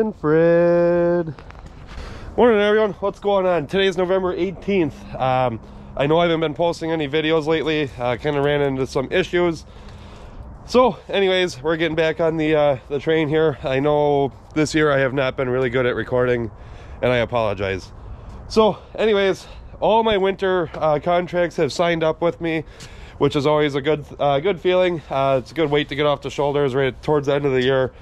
and Fred. Morning everyone, what's going on? Today's November 18th. I know I haven't been posting any videos lately. Kind of ran into some issues. So anyways, we're getting back on the train here. I know this year I have not been really good at recording, and I apologize. So anyways, all my winter contracts have signed up with me, which is always a good feeling. It's a good weight to get off the shoulders right towards the end of the year.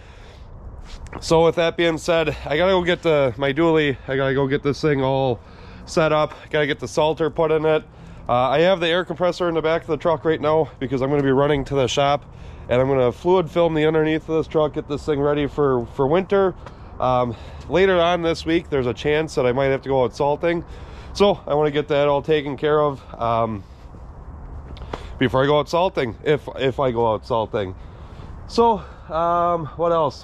So with that being said, I gotta go get my dually. I gotta go get this thing all set up. Gotta get the salter put in it. I have the air compressor in the back of the truck right now because I'm gonna be running to the shop, and I'm gonna fluid film the underneath of this truck, get this thing ready for winter. Later on this week, there's a chance that I might have to go out salting. So I want to get that all taken care of before I go out salting, if I go out salting. So what else?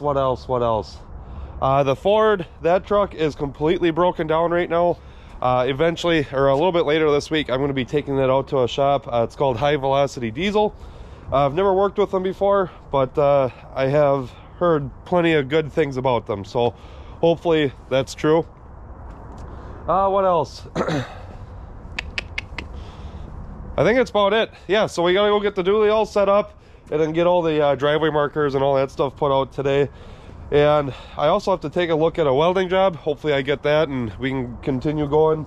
The Ford, that truck is completely broken down right now. Eventually, or a little bit later this week, I'm going to be taking that out to a shop. It's called High Velocity Diesel. I've never worked with them before, but I have heard plenty of good things about them, so hopefully that's true. What else? I think that's about it. Yeah, so we gotta go get the dually all set up and then get all the driveway markers and all that stuff put out today. And I also have to take a look at a welding job. Hopefully I get that and we can continue going,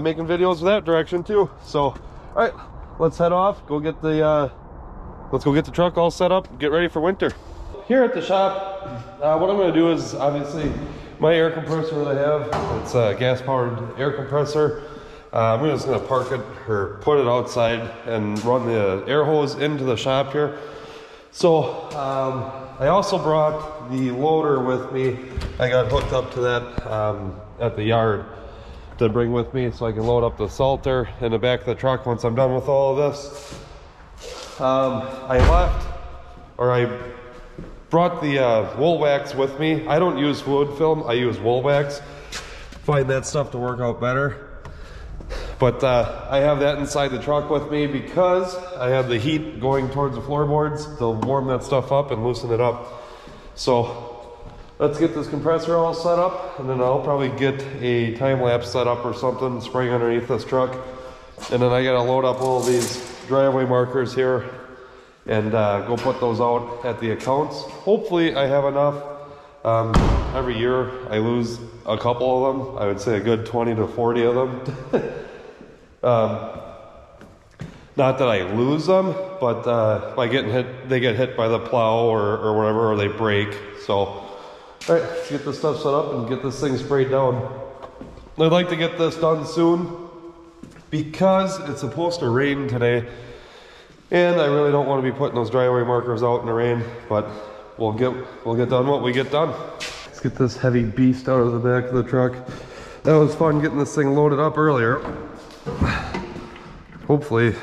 making videos in that direction too. So, all right, let's head off, let's go get the truck all set up, get ready for winter. Here at the shop, what I'm gonna do is, obviously, my air compressor that I have, it's a gas-powered air compressor. I'm just gonna park it or put it outside and run the air hose into the shop here. So I also brought the loader with me. I got hooked up to that at the yard to bring with me so I can load up the salter in the back of the truck once I'm done with all of this. I brought the wool wax with me. I don't use fluid film, I use wool wax. Find that stuff to work out better. But I have that inside the truck with me because I have the heat going towards the floorboards to warm that stuff up and loosen it up. So let's get this compressor all set up, and then I'll probably get a time lapse set up or something, spring underneath this truck. And then I gotta load up all of these driveway markers here and go put those out at the accounts. Hopefully I have enough. Every year I lose a couple of them. I would say a good 20 to 40 of them. Not that I lose them, but by getting hit, they get hit by the plow or whatever, or they break. So, all right, let's get this stuff set up and get this thing sprayed down. I'd like to get this done soon because it's supposed to rain today, and I really don't want to be putting those driveway markers out in the rain. But we'll get done what we get done. Let's get this heavy beast out of the back of the truck. That was fun getting this thing loaded up earlier. Hopefully.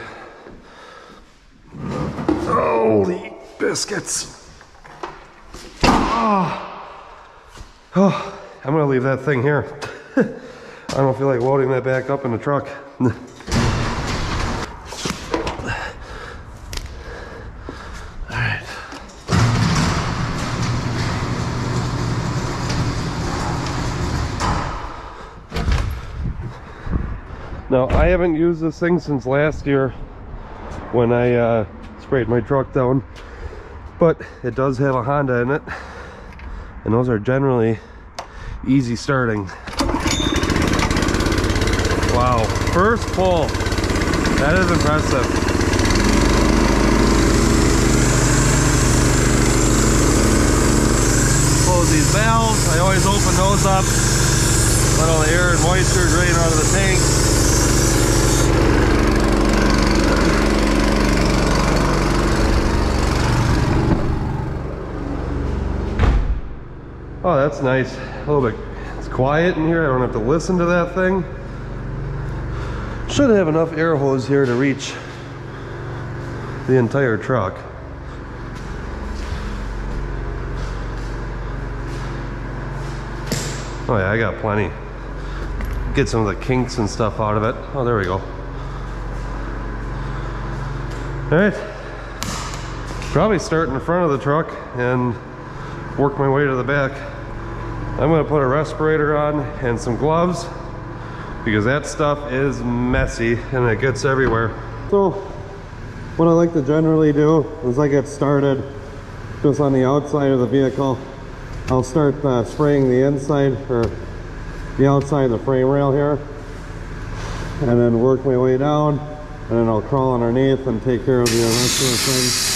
Holy biscuits. Oh, I'm gonna leave that thing here. I don't feel like loading that back up in the truck. Now, I haven't used this thing since last year when I sprayed my truck down, but it does have a Honda in it, and those are generally easy starting. Wow, first pull. That is impressive. Close these valves. I always open those up, let all the air and moisture drain out of the tank. Oh, that's nice. A little bit, it's quiet in here. I don't have to listen to that thing. Should have enough air hose here to reach the entire truck. Oh yeah, I got plenty. Get some of the kinks and stuff out of it. Oh, there we go. All right. Probably start in the front of the truck and work my way to the back. I'm gonna put a respirator on and some gloves because that stuff is messy and it gets everywhere. So what I like to generally do is I get started just on the outside of the vehicle. I'll start spraying the inside or the outside of the frame rail here, and then work my way down, and then I'll crawl underneath and take care of the rest of the thing.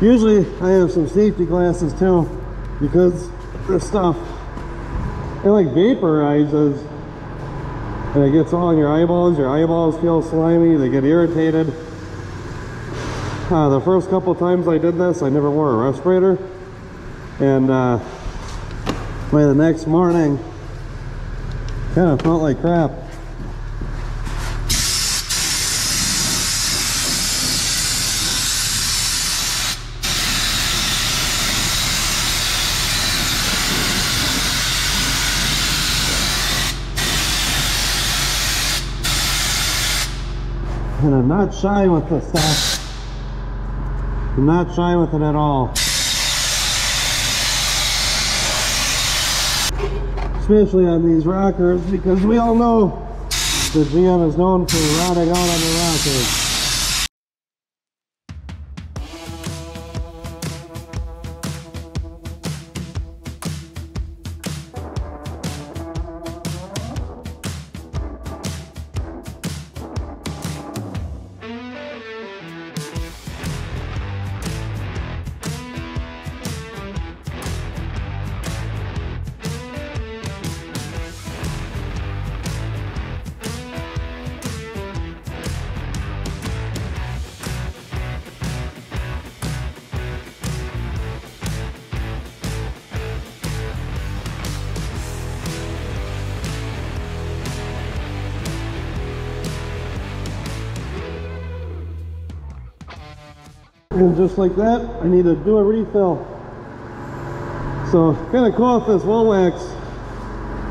Usually I have some safety glasses too, because this stuff, it like vaporizes and it gets all in your eyeballs feel slimy, they get irritated. The first couple times I did this, I never wore a respirator, and by the next morning kind of felt like crap. And I'm not shy with this stuff. I'm not shy with it at all. Especially on these rockers, because we all know that GM is known for rotting out on the rockers. And just like that, I need to do a refill. So kind of cool with this Woolwax.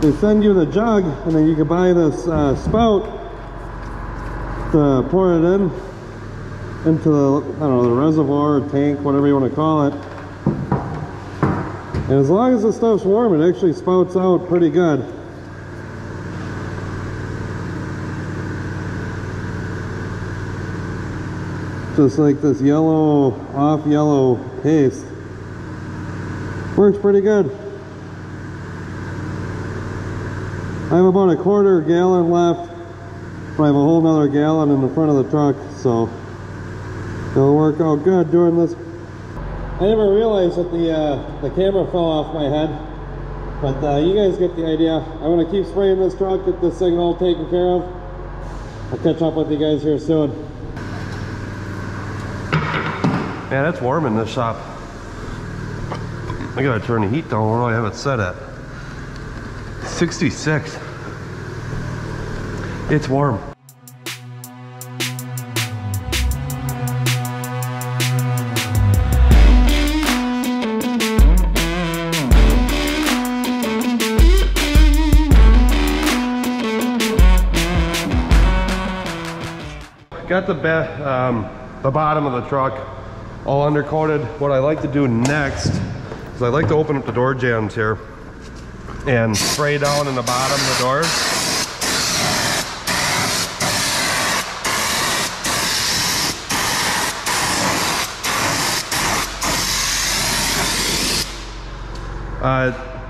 They send you the jug, and then you can buy this spout to pour it into the, I don't know, the reservoir, tank, whatever you want to call it. And as long as the stuff's warm, it actually spouts out pretty good. Just like this yellow, off yellow paste. Works pretty good. I have about a quarter gallon left, but I have a whole nother gallon in the front of the truck, so it'll work out good doing this. I never realized that the camera fell off my head, but you guys get the idea. I'm going to keep spraying this truck, get this thing all taken care of. I'll catch up with you guys here soon. Man, it's warm in this shop. I gotta turn the heat down. Where do I have it set at? 66. It's warm. Got the bottom of the truck all undercoated. What I like to do next is I like to open up the door jambs here and spray down in the bottom of the doors.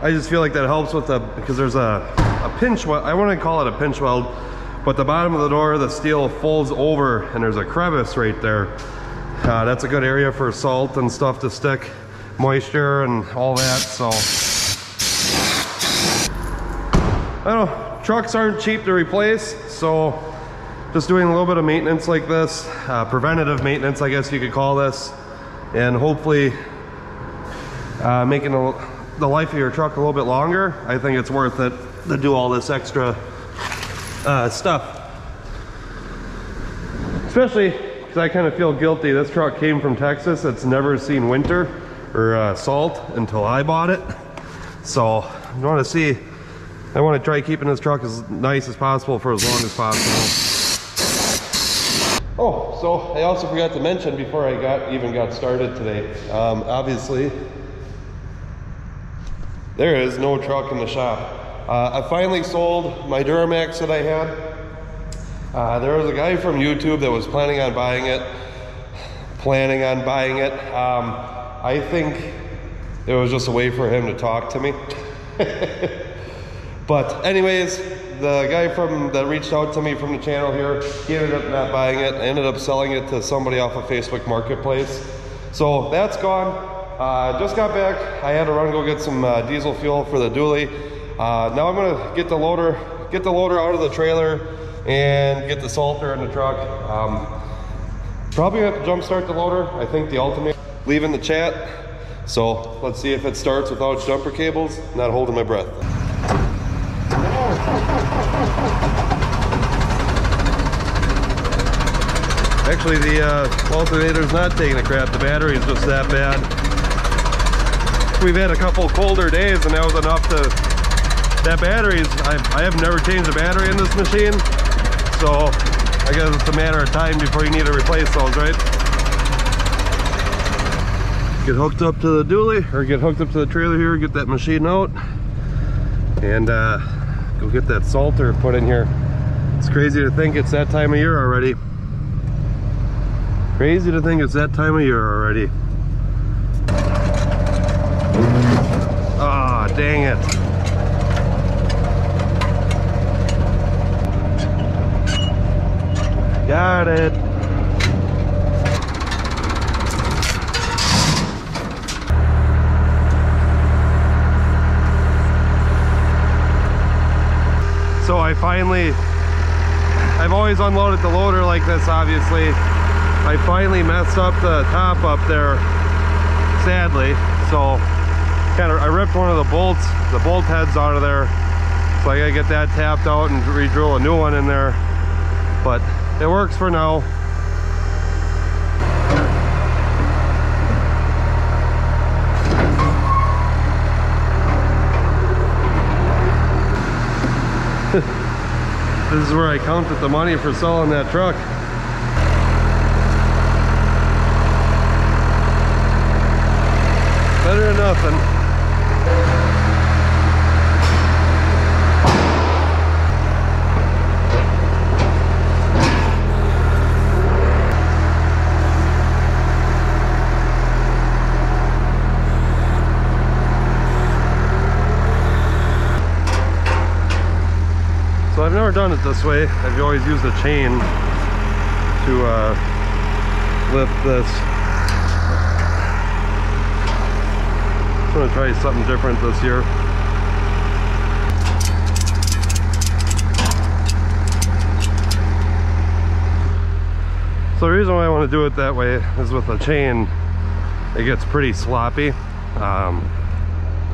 I just feel like that helps with because there's a pinch weld. I want to call it a pinch weld, but the bottom of the door, the steel folds over and there's a crevice right there. That's a good area for salt and stuff to stick, moisture and all that. So I don't know, trucks aren't cheap to replace, so just doing a little bit of maintenance like this, preventative maintenance I guess you could call this, and hopefully making the life of your truck a little bit longer. I think it's worth it to do all this extra stuff, especially because I kind of feel guilty. This truck came from Texas. It's never seen winter or salt until I bought it. So I want to try keeping this truck as nice as possible for as long as possible. Oh, so I also forgot to mention before I even got started today, obviously, there is no truck in the shop. I finally sold my Duramax that I had. There was a guy from YouTube that was planning on buying it. I think it was just a way for him to talk to me. But anyways, the guy that reached out to me from the channel here, he ended up not buying it. I ended up selling it to somebody off of Facebook Marketplace. So that's gone. Just got back. I had to run go get some diesel fuel for the dually. Now I'm gonna get the loader out of the trailer and get the salter in the truck. Probably have to jump start the loader. I think the Ultimate leaving the chat. So let's see if it starts without jumper cables. Not holding my breath. Actually, the alternator's not taking a crap. The battery's just that bad. We've had a couple colder days, and that was enough to. That battery's. I have never changed the battery in this machine, so I guess it's a matter of time before you need to replace those, right? Get hooked up to the dually, or get hooked up to the trailer here. Get that machine out, and go get that salter put in here. It's crazy to think it's that time of year already. Crazy to think it's that time of year already. Ah, dang it. Got it. So I've always unloaded the loader like this, obviously. I finally messed up the top up there, sadly. So I ripped one of the bolt heads out of there. So I gotta get that tapped out and re-drill a new one in there. But it works for now. This is where I counted the money for selling that truck. Better than nothing. So I've never done it this way. I've always used a chain to lift this. I'm gonna try something different this year. So the reason why I want to do it that way is with a chain, it gets pretty sloppy.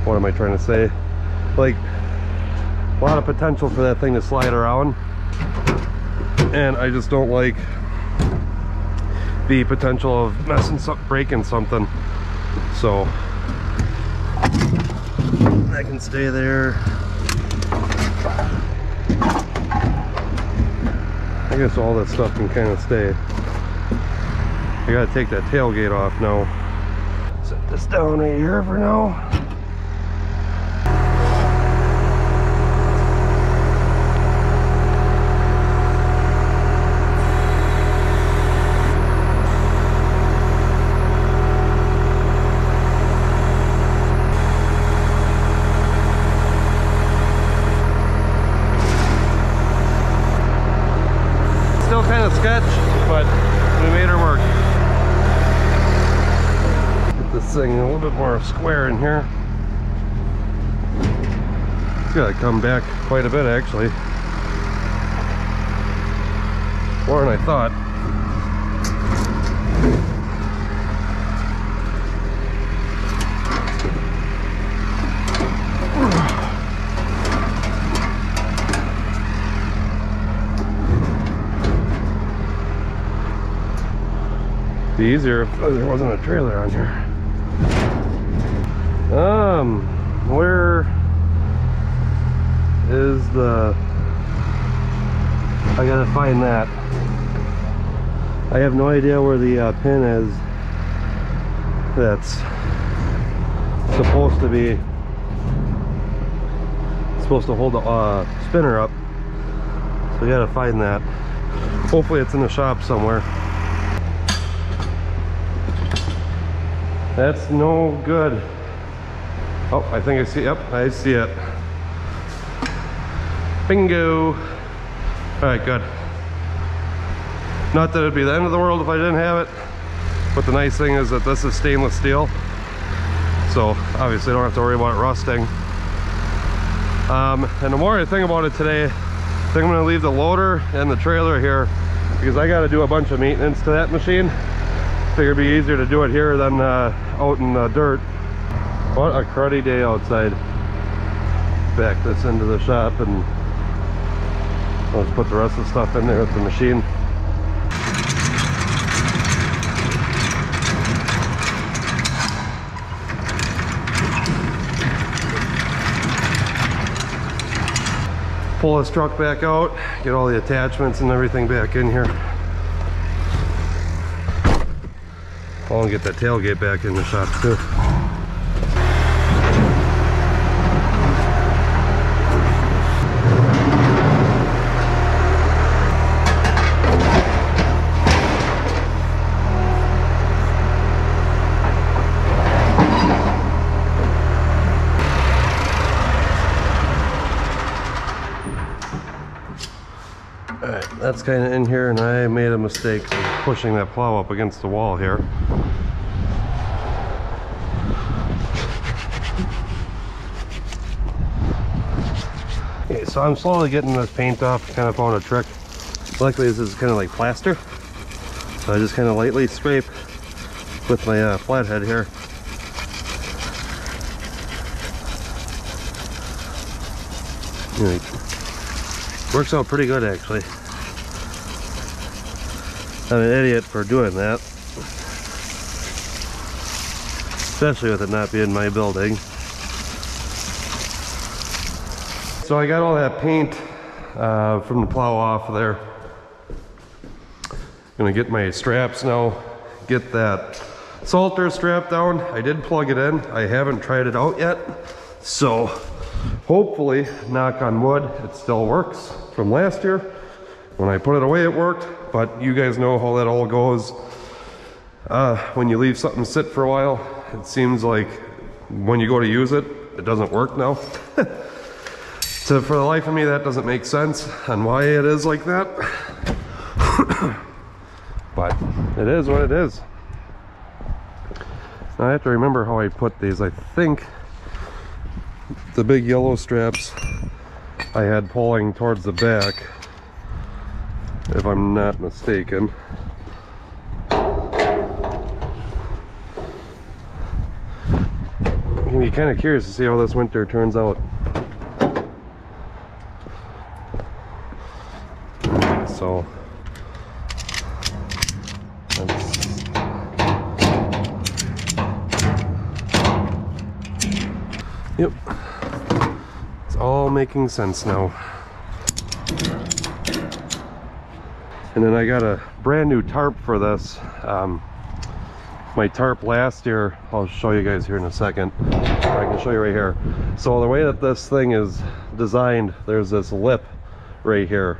What am I trying to say? Like, a lot of potential for that thing to slide around, and I just don't like the potential of breaking something. So that can stay there. I guess all that stuff can kind of stay. I gotta take that tailgate off now. Set this down right here for now. But we made her work. Get this thing a little bit more square in here. It's got to come back quite a bit, actually. More than I thought. Be easier if there wasn't a trailer on here. Where is the... I gotta find that. I have no idea where the pin is that's supposed to be supposed to hold the spinner up, so we gotta find that. Hopefully it's in the shop somewhere. That's no good. Oh, I think I see, yep, I see it. Bingo. All right, good. Not that it'd be the end of the world if I didn't have it, but the nice thing is that this is stainless steel, so obviously I don't have to worry about it rusting. And the more I think about it today, I think I'm gonna leave the loader and the trailer here because I gotta do a bunch of maintenance to that machine. Figured it'd be easier to do it here than out in the dirt. What a cruddy day outside. Back this into the shop and I'll just put the rest of the stuff in there with the machine. Pull this truck back out, get all the attachments and everything back in here. I'll get that tailgate back in the shop too. Alright, that's kind of in here, and I made a mistake pushing that plow up against the wall here. Okay, so I'm slowly getting this paint off. Kind of found a trick. Luckily this is kind of like plaster, so I just kind of lightly scrape with my flathead here. Works out pretty good actually. I'm an idiot for doing that, especially with it not being my building. So I got all that paint from the plow off there. Gonna get my straps now, get that Salter strap down. I did plug it in. I haven't tried it out yet, so hopefully, knock on wood, it still works from last year. When I put it away, it worked, but you guys know how that all goes. When you leave something sit for a while, it seems like when you go to use it, it doesn't work now. So for the life of me, that doesn't make sense on why it is like that. But it is what it is. Now I have to remember how I put these. I think the big yellow straps I had pulling towards the back, if I'm not mistaken. I'm gonna be kind of curious to see how this winter turns out. So yep, it's all making sense now. And then I got a brand new tarp for this. My tarp last year, I'll show you guys here in a second. I can show you right here. So the way that this thing is designed, there's this lip right here.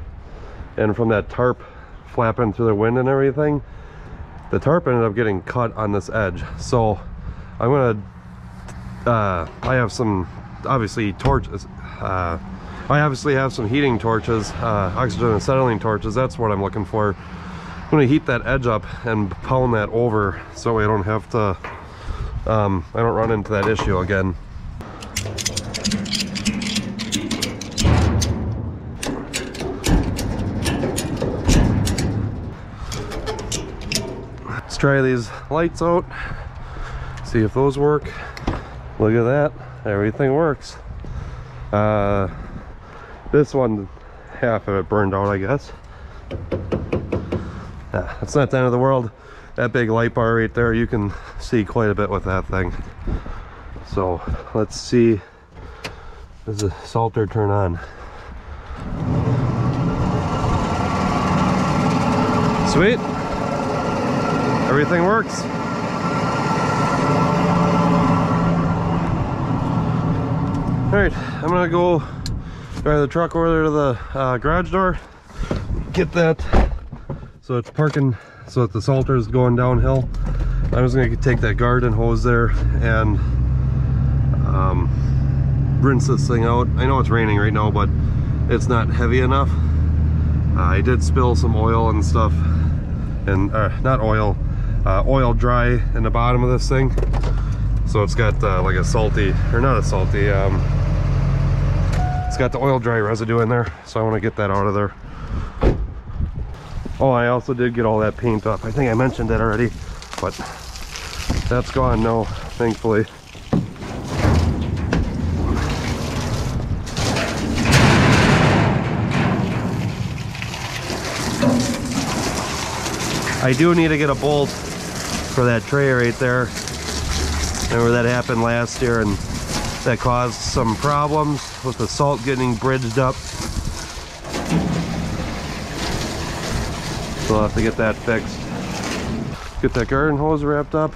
And from that tarp flapping through the wind and everything, the tarp ended up getting cut on this edge. So I'm gonna, I have some, obviously, torches. I obviously have some heating torches, oxygen acetylene torches. That's what I'm looking for. I'm gonna heat that edge up and pound that over so I don't have to, I don't run into that issue again. Let's try these lights out, see if those work. Look at that, everything works. This one, half of it burned out, I guess. Yeah, it's not the end of the world. That big light bar right there, you can see quite a bit with that thing. So let's see, does the Salter turn on? Sweet. everything works. All right, I'm gonna go drive the truck over there to the garage door, get that so it's parking, so that the salter is going downhill. I'm just gonna take that garden hose there and rinse this thing out. I know it's raining right now, but it's not heavy enough. I did spill some oil and stuff, and not oil, oil dry in the bottom of this thing. So it's got like a salty, or not a salty, it's got the oil dry residue in there. So I want to get that out of there. Oh, I also did get all that paint up. I think I mentioned that already, but that's gone now, thankfully. I do need to get a bolt for that tray right there. Remember that happened last year and that caused some problems with the salt getting bridged up. So I'll have to get that fixed. Get that garden hose wrapped up.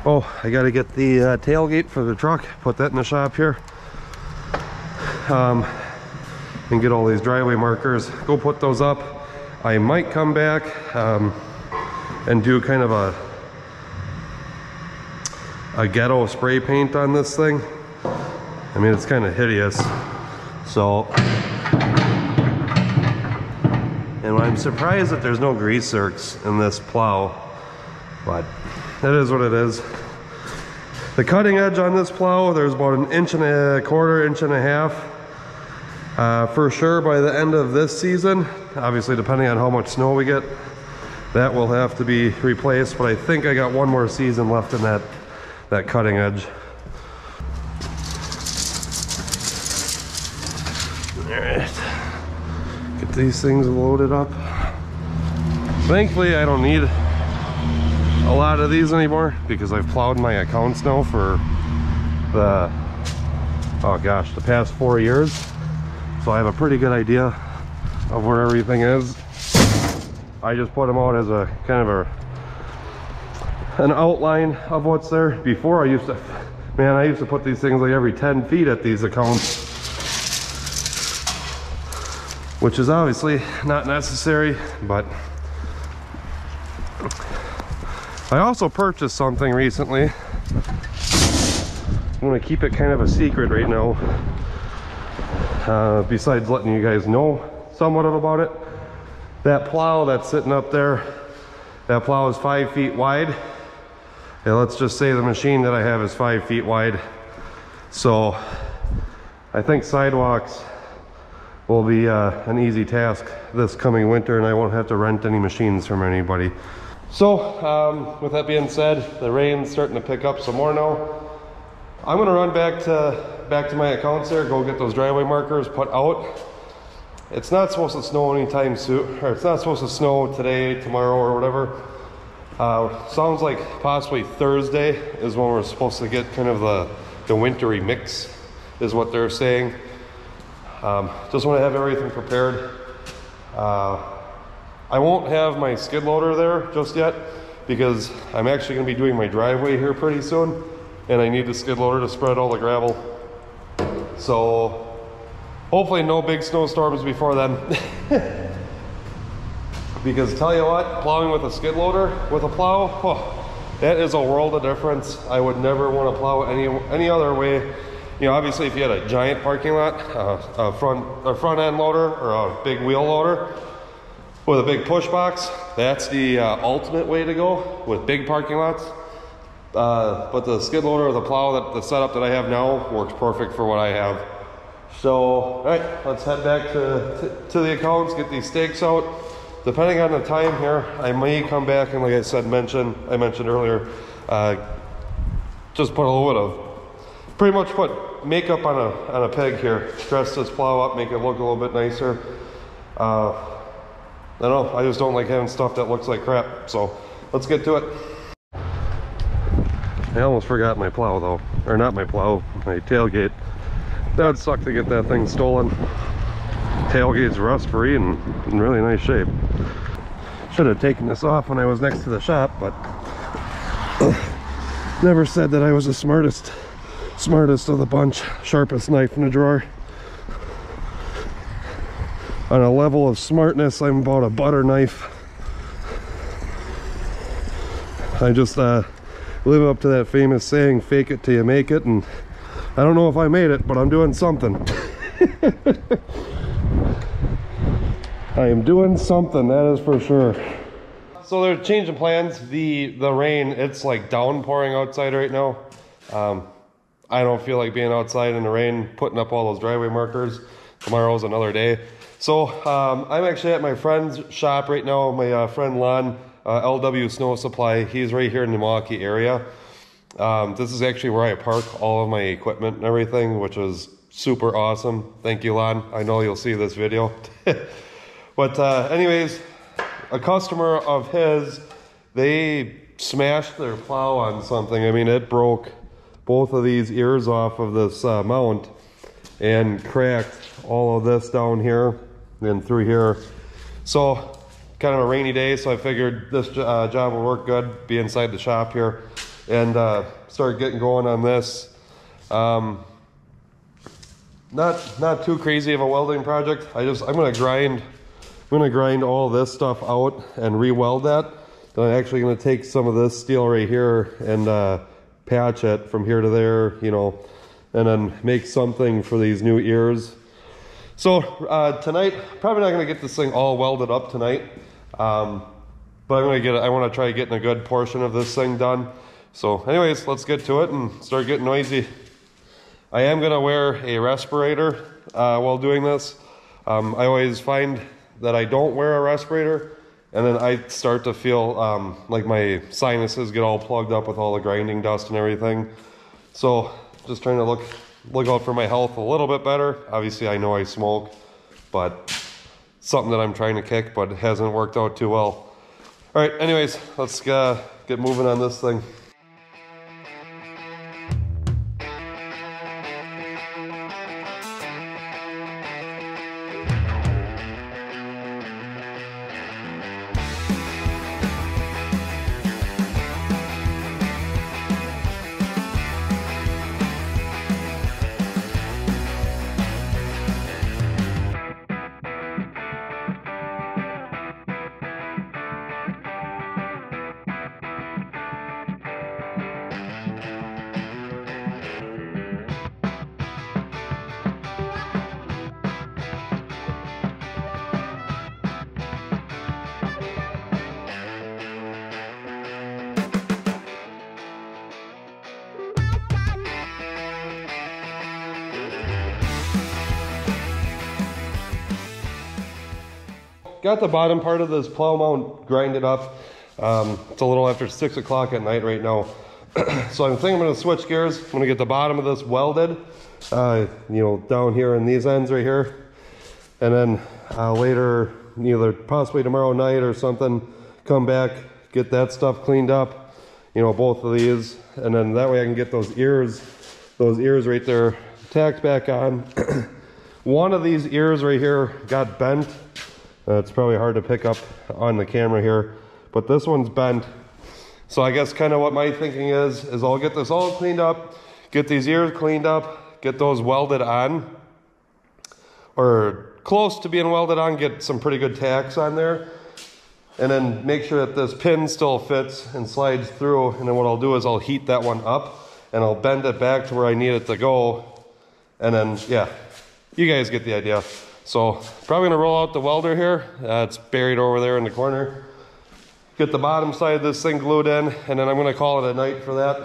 Oh, I gotta get the tailgate for the truck, put that in the shop here. And get all these driveway markers, go put those up. I might come back and do kind of a ghetto spray paint on this thing. I mean, it's kind of hideous. So, and I'm surprised that there's no grease zerks in this plow, but it is what it is. The cutting edge on this plow, there's about 1.25 inches, 1.5 inches. For sure by the end of this season, obviously depending on how much snow we get, that will have to be replaced, but I think I got one more season left in that cutting edge. Alright, get these things loaded up. Thankfully I don't need a lot of these anymore because I've plowed my accounts now for the, oh gosh, the past 4 years. So I have a pretty good idea of where everything is. I just put them out as a kind of an outline of what's there. Before I used to, man, I used to put these things like every 10 feet at these accounts, which is obviously not necessary, but I also purchased something recently. I'm gonna keep it kind of a secret right now. Besides letting you guys know somewhat about it. That plow that's sitting up there, that plow is 5 feet wide. Yeah, let's just say the machine that I have is 5 feet wide. So I think sidewalks will be an easy task this coming winter, and I won't have to rent any machines from anybody. So with that being said, the rain's starting to pick up some more now. I'm gonna run back to my accounts there, go get those driveway markers put out. It's not supposed to snow anytime soon, or it's not supposed to snow today, tomorrow, or whatever. Sounds like possibly Thursday is when we're supposed to get kind of the wintry mix, is what they're saying. Just want to have everything prepared. I won't have my skid loader there just yet because I'm actually going to be doing my driveway here pretty soon, and I need the skid loader to spread all the gravel. So hopefully no big snowstorms before then. Because tell you what, plowing with a skid loader with a plow, oh, that is a world of difference. I would never want to plow any other way. You know, obviously if you had a giant parking lot, a front end loader or a big wheel loader with a big push box, that's the ultimate way to go with big parking lots. But the skid loader or the plow, the setup that I have now works perfect for what I have. So, all right, let's head back to the accounts, get these stakes out. Depending on the time here, I may come back and, like I said, I mentioned earlier, just put a little bit of, pretty much put makeup on a peg here. Dress this plow up, make it look a little bit nicer. I don't know, I just don't like having stuff that looks like crap. So, let's get to it. I almost forgot my plow though, or not my plow, my tailgate. That would suck to get that thing stolen. Tailgate's rust free and in really nice shape. Should have taken this off when I was next to the shop, but never said that I was the smartest of the bunch. Sharpest knife in the drawer. On a level of smartness, I'm about a butter knife. I just live up to that famous saying, fake it till you make it, and I don't know if I made it, but I'm doing something. I am doing something, that is for sure. So they're changing plans. The rain, it's like downpouring outside right now. I don't feel like being outside in the rain, putting up all those driveway markers. Tomorrow's another day. So I'm actually at my friend's shop right now. My friend Lon, LW Snow Supply. He's right here in the Milwaukee area. This is actually where I park all of my equipment and everything, which is super awesome. Thank you, Lon. I know you'll see this video. But anyways, a customer of his, they smashed their plow on something. I mean, it broke both of these ears off of this mount and cracked all of this down here and through here. So kind of a rainy day, so I figured this job would work good, be inside the shop here, and start getting going on this. Not too crazy of a welding project. I'm gonna grind all this stuff out and re-weld that. Then I'm actually gonna take some of this steel right here and patch it from here to there, you know, and then make something for these new ears. So tonight, probably not gonna get this thing all welded up tonight, but I wanna try getting a good portion of this thing done. So anyways, let's get to it and start getting noisy. I am gonna wear a respirator while doing this. I always find that I don't wear a respirator, and then I start to feel like my sinuses get all plugged up with all the grinding dust and everything. So just trying to look out for my health a little bit better. Obviously I know I smoke, but something that I'm trying to kick, but it hasn't worked out too well. All right, anyways, let's get moving on this thing. Got the bottom part of this plow mount grinded up. It's a little after 6 o'clock at night right now. So I'm thinking I'm gonna switch gears. I'm gonna get the bottom of this welded, you know, down here in these ends right here. And then later, either possibly tomorrow night or something, come back, get that stuff cleaned up, you know, both of these. And then that way I can get those ears right there tacked back on. One of these ears right here got bent. It's probably hard to pick up on the camera here, but this one's bent. So I guess kind of what my thinking is I'll get this all cleaned up, get these ears cleaned up, get those welded on, or close to being welded on, get some pretty good tacks on there, and then make sure that this pin still fits and slides through. And then what I'll do is I'll heat that one up and I'll bend it back to where I need it to go. And then, yeah, you guys get the idea. So probably gonna roll out the welder here. It's buried over there in the corner. Get the bottom side of this thing glued in, and then I'm gonna call it a night for that.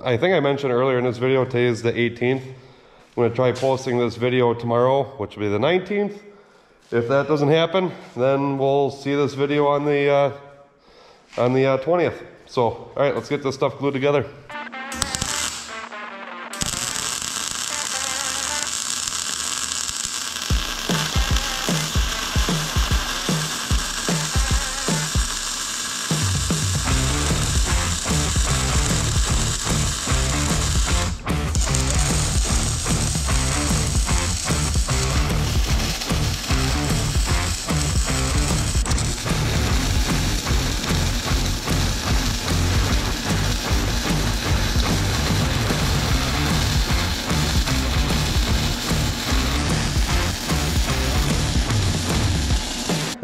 I think I mentioned earlier in this video, today is the 18th. I'm gonna try posting this video tomorrow, which will be the 19th. If that doesn't happen, then we'll see this video on the 20th. So, all right, let's get this stuff glued together.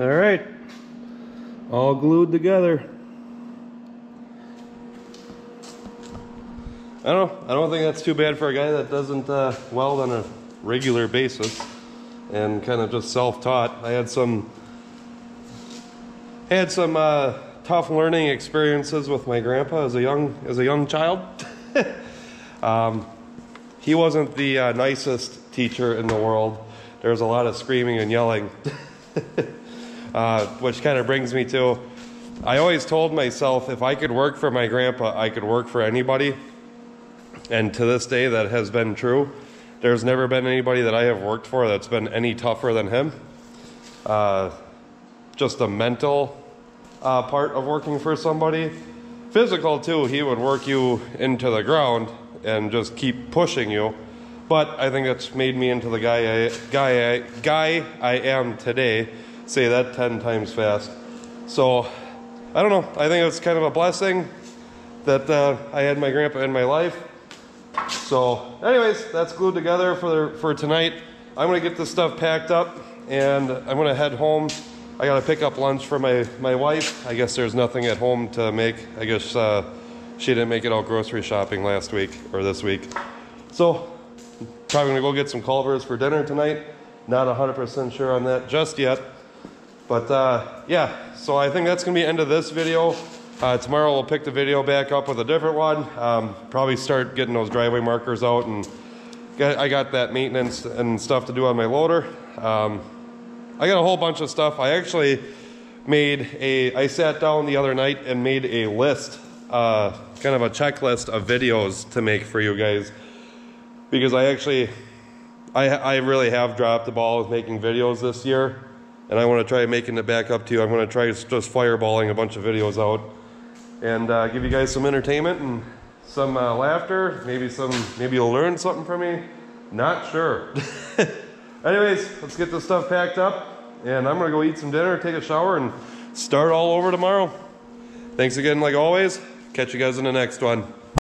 All right, all glued together. I don't think that's too bad for a guy that doesn't weld on a regular basis and kind of just self-taught. I had some tough learning experiences with my grandpa as a young child. He wasn't the nicest teacher in the world. There was a lot of screaming and yelling, which kind of brings me to, I always told myself if I could work for my grandpa, I could work for anybody. And to this day, that has been true. There's never been anybody that I have worked for that's been any tougher than him. Just the mental part of working for somebody. Physical too, he would work you into the ground and just keep pushing you. But I think that's made me into the guy I am today. Say that 10 times fast. So, I don't know. I think it's kind of a blessing that I had my grandpa in my life. So, anyways, that's glued together for tonight. I'm gonna get this stuff packed up and I'm gonna head home. I gotta pick up lunch for my wife. I guess there's nothing at home to make. I guess she didn't make it out grocery shopping last week or this week. So, probably gonna go get some Culver's for dinner tonight. Not 100% sure on that just yet. But yeah, so I think that's gonna be the end of this video. Tomorrow we'll pick the video back up with a different one. Probably start getting those driveway markers out, and I got that maintenance and stuff to do on my loader. I got a whole bunch of stuff. I actually I sat down the other night and made a list, kind of a checklist of videos to make for you guys. Because I really have dropped the ball with making videos this year. And I want to try making it back up to you. I'm going to try just fireballing a bunch of videos out. And give you guys some entertainment and some laughter. Maybe you'll learn something from me. Not sure. Anyways, let's get this stuff packed up. And I'm going to go eat some dinner, take a shower, and start all over tomorrow. Thanks again like always. Catch you guys in the next one.